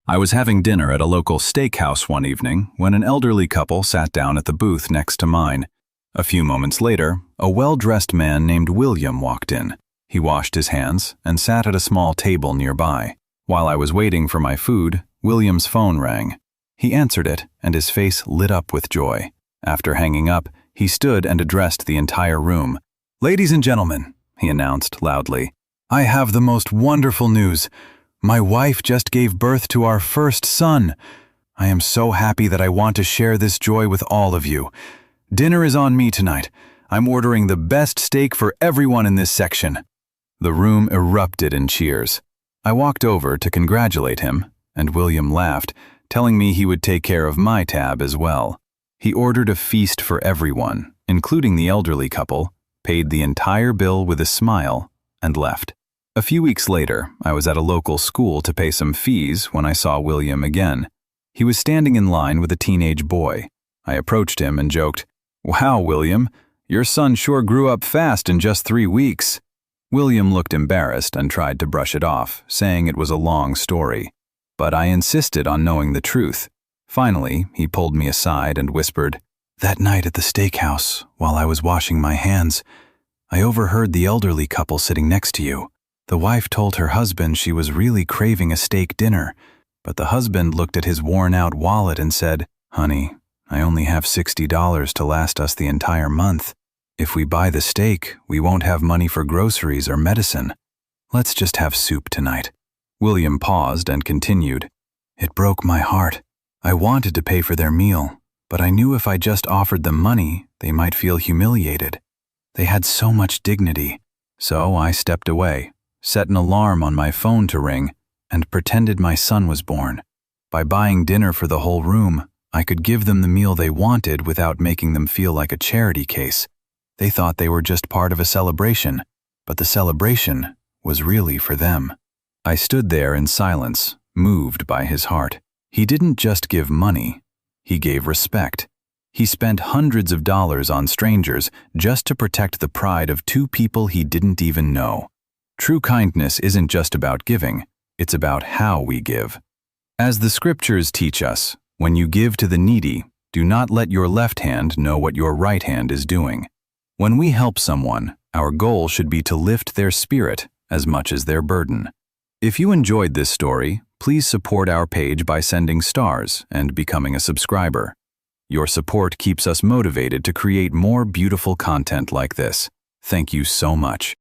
I was having dinner at a local steakhouse one evening when an elderly couple sat down at the booth next to mine. A few moments later, a well-dressed man named William walked in. He washed his hands and sat at a small table nearby. While I was waiting for my food, William's phone rang. He answered it, and his face lit up with joy. After hanging up, he stood and addressed the entire room. "Ladies and gentlemen," he announced loudly, "I have the most wonderful news. My wife just gave birth to our first son. I am so happy that I want to share this joy with all of you. Dinner is on me tonight. I'm ordering the best steak for everyone in this section." The room erupted in cheers. I walked over to congratulate him, and William laughed, telling me he would take care of my tab as well. He ordered a feast for everyone, including the elderly couple, paid the entire bill with a smile, and left. A few weeks later, I was at a local school to pay some fees when I saw William again. He was standing in line with a teenage boy. I approached him and joked, "Wow, William, your son sure grew up fast in just 3 weeks." William looked embarrassed and tried to brush it off, saying it was a long story. But I insisted on knowing the truth. Finally, he pulled me aside and whispered, "That night at the steakhouse, while I was washing my hands, I overheard the elderly couple sitting next to you. The wife told her husband she was really craving a steak dinner, but the husband looked at his worn-out wallet and said, 'Honey, I only have $60 to last us the entire month. If we buy the steak, we won't have money for groceries or medicine. Let's just have soup tonight.'" William paused and continued, "It broke my heart. I wanted to pay for their meal, but I knew if I just offered them money, they might feel humiliated. They had so much dignity. So I stepped away, set an alarm on my phone to ring, and pretended my son was born. By buying dinner for the whole room, I could give them the meal they wanted without making them feel like a charity case. They thought they were just part of a celebration, but the celebration was really for them." I stood there in silence, moved by his heart. He didn't just give money, he gave respect. He spent hundreds of dollars on strangers just to protect the pride of 2 people he didn't even know. True kindness isn't just about giving, it's about how we give. As the scriptures teach us, when you give to the needy, do not let your left hand know what your right hand is doing. When we help someone, our goal should be to lift their spirit as much as their burden. If you enjoyed this story, please support our page by sending stars and becoming a subscriber. Your support keeps us motivated to create more beautiful content like this. Thank you so much.